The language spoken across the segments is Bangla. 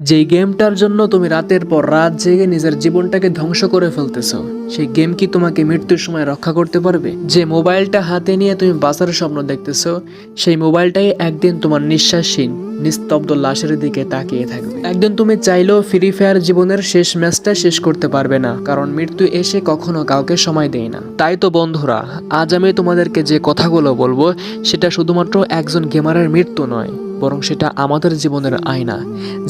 যেই গেমটার জন্য তুমি রাতের পর রাত জেগে নিজের জীবনটাকে ধ্বংস করে ফেলতেছো, সেই গেম কি তোমাকে মৃত্যুর সময় রক্ষা করতে পারবে? যে মোবাইলটা হাতে নিয়ে তুমি বাঁচার স্বপ্ন দেখতেছো, সেই মোবাইলটাই একদিন তোমার নিঃশ্বাসহীন নিস্তব্ধ লাশের দিকে তাকিয়ে থাকবে। একদিন তুমি চাইলেও ফ্রি ফায়ার জীবনের শেষ ম্যাচটা শেষ করতে পারবে না, কারণ মৃত্যু এসে কখনো কাউকে সময় দেয় না। তাই তো বন্ধুরা, আজ আমি তোমাদেরকে যে কথাগুলো বলবো সেটা শুধুমাত্র একজন গেমারের মৃত্যু নয়, বরং সেটা আমাদের জীবনের আয়না।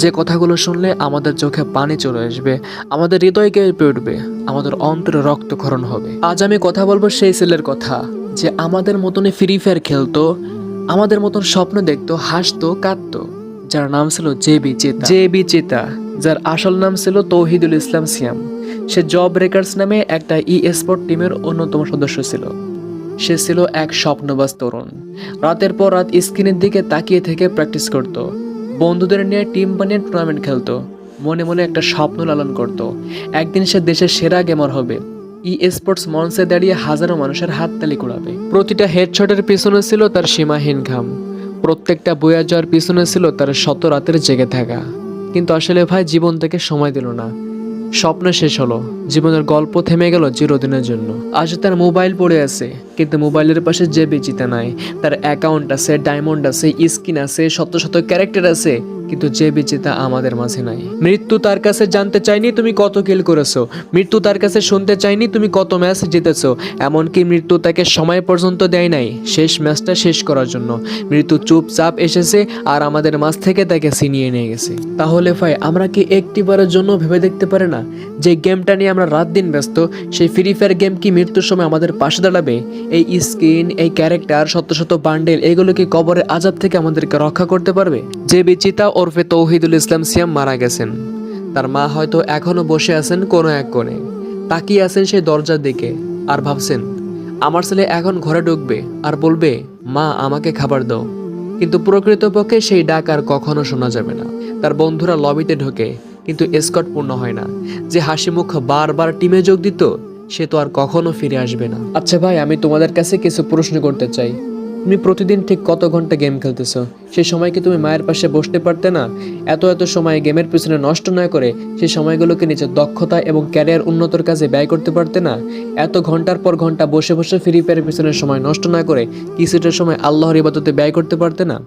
যে কথাগুলো শুনলে আমাদের চোখে পানি চলে আসবে, আমাদের হৃদয় কেঁপে উঠবে, আমাদের অন্তরে রক্তক্ষরণ হবে। আজ আমি কথা বলবো সেই ছেলের কথা, যে আমাদের মতনই ফ্রি ফায়ার খেলতো, আমাদের মতন স্বপ্ন দেখতো, হাসতো, কাঁদতো, যার নাম ছিল জেবি চেতা, যার আসল নাম ছিল তৌহিদুল ইসলাম সিয়াম। সে জব রেকার্স নামে একটা স্পোর্ট টিমের অন্যতম সদস্য ছিল। সে ছিল এক স্বপ্নবাজ তরুণ। রাতের পর রাত স্ক্রিনের দিকে তাকিয়ে থেকে প্র্যাকটিস করত, বন্ধুদের নিয়ে টিম বানিয়ে টুর্নামেন্ট খেলতো, মনে মনে একটা স্বপ্ন লালন করত, একদিন সে দেশের সেরা গেমার হবে। স্পোর্টস মঞ্চে দাঁড়িয়ে হাজারো মানুষের হাততালি কুড়াবে। প্রতিটা হেডশটের পিছনে ছিল তার সীমাহীন ঘাম, প্রত্যেকটা বইয়া যাওয়ার পিছনে ছিল তার শত রাতের জেগে থাকা। কিন্তু আসলে ভাই, জীবন থেকে সময় দিল না। স্বপ্ন শেষ হলো, জীবনের গল্প থেমে গেল চিরদিনের জন্য। আজ তার মোবাইল পড়ে আছে, কিন্তু মোবাইলের পাশে যে বেচিতে নাই। তার অ্যাকাউন্ট আছে, ডায়মন্ড আছে, স্কিন আছে, শত শত ক্যারেক্টার আছে, কিন্তু যে বেচিতা আমাদের মাঝে নাই। মৃত্যু তার কাছে জানতে চাইনি তুমি কত কিল করেছো, মৃত্যু তার কাছে শুনতে চাইনি তুমি কত ম্যাচ জিতেছো। এমনকি মৃত্যু তাকে সময় পর্যন্ত দেয় নাই শেষ ম্যাচটা শেষ করার জন্য। মৃত্যু চুপচাপ এসেছে আর আমাদের মাঝ থেকে তাকে ছিনিয়ে নিয়ে গেছে। তাহলে ভাই, আমরা কি একটিবারের জন্য ভেবে দেখতে পারি না, যে গেমটা নিয়ে আমরা রাত দিন ব্যস্ত, সেই ফ্রি ফায়ার গেম কি মৃত্যুর সময় আমাদের পাশে দাঁড়াবে? এই স্কিন, এই ক্যারেক্টার, শত শত বান্ডেল, এগুলো কি কবরের আযাব থেকে আমাদেরকে রক্ষা করতে পারবে? যে বিচিতা ওরফে তৌহিদুল ইসলাম সিয়াম মারা গেছেন। তার মা হয়তো এখনো বসে আছেন কোনো এক কোণে, তাকিয়ে আছেন সেই দরজার দিকে আর ভাবছেন, আমার ছেলে এখন ঘরে ঢুকবে আর বলবে, মা আমাকে খাবার দাও। কিন্তু প্রকৃতপক্ষে সেই ডাক আর কখনো শোনা যাবে না। তার বন্ধুরা লবিতে ঢোকে, কিন্তু স্কট পূর্ণ হয় না। যে হাসি মুখ বারবার টিমে যোগ দিত, সে তো আর কখনো ফিরে আসবে না। আচ্ছা ভাই, আমি তোমাদের কাছে কিছু প্রশ্ন করতে চাই। তুমি প্রতিদিন ঠিক কত ঘন্টা গেম খেলতেছো? সেই সময় কি তুমি মায়ের পাশে বসতে পারতে না? এত এত সময় গেমের পিছনে নষ্ট না করে সেই সময়গুলোকে নিজের দক্ষতা এবং ক্যারিয়ার উন্নতর কাজে ব্যয় করতে পারতে না? এত ঘন্টার পর ঘন্টা বসে বসে ফ্রি ফায়ারের পিছনে সময় নষ্ট না করে কিছুটা সময় আল্লাহর ইবাদতে ব্যয় করতে পারতে না?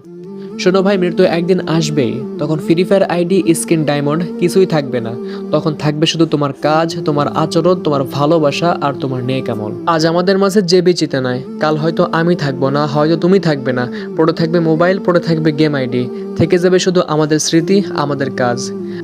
শোনো ভাই, মৃত্যু একদিন আসবেই। তখন free fire ID, skin, diamond কিছুই থাকবে না। তখন থাকবে শুধু তোমার কাজ, তোমার আচরণ, তোমার ভালোবাসা আর তোমার নেক আমল। আজ আমাদের মাঝে যে বেঁচে নাই, কাল হয়তো আমি থাকবো না, হয়তো তুমি থাকবে না। পড়ে থাকবে মোবাইল, পড়ে থাকবে গেম আইডি, থেকে যাবে শুধু আমাদের স্মৃতি, আমাদের কাজ।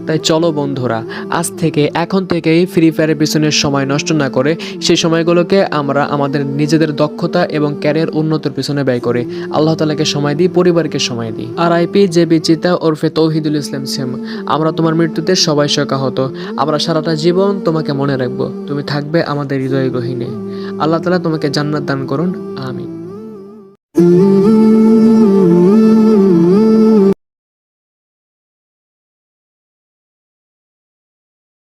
তাই চলো বন্ধুরা, আজ থেকে, এখন থেকেই ফ্রি ফায়ারের পিছনে সময় নষ্ট না করে সেই সময়গুলোকে আমরা আমাদের নিজেদের দক্ষতা এবং ক্যারিয়ার উন্নতির পিছনে ব্যয় করে আল্লাহ তাআলাকে সময় দিই, পরিবারকে সময় দিই। RIP জেবি চিতা ওরফে তৌহিদুল ইসলাম সিয়াম। আমরা তোমার মৃত্যুতে সবাই শোকাহত। আমরা সারাটা জীবন তোমাকে মনে রাখবো। তুমি থাকবে আমাদের হৃদয় গহীনে। আল্লাহ তাআলা তোমাকে জান্নাত দান করুন, আমিন।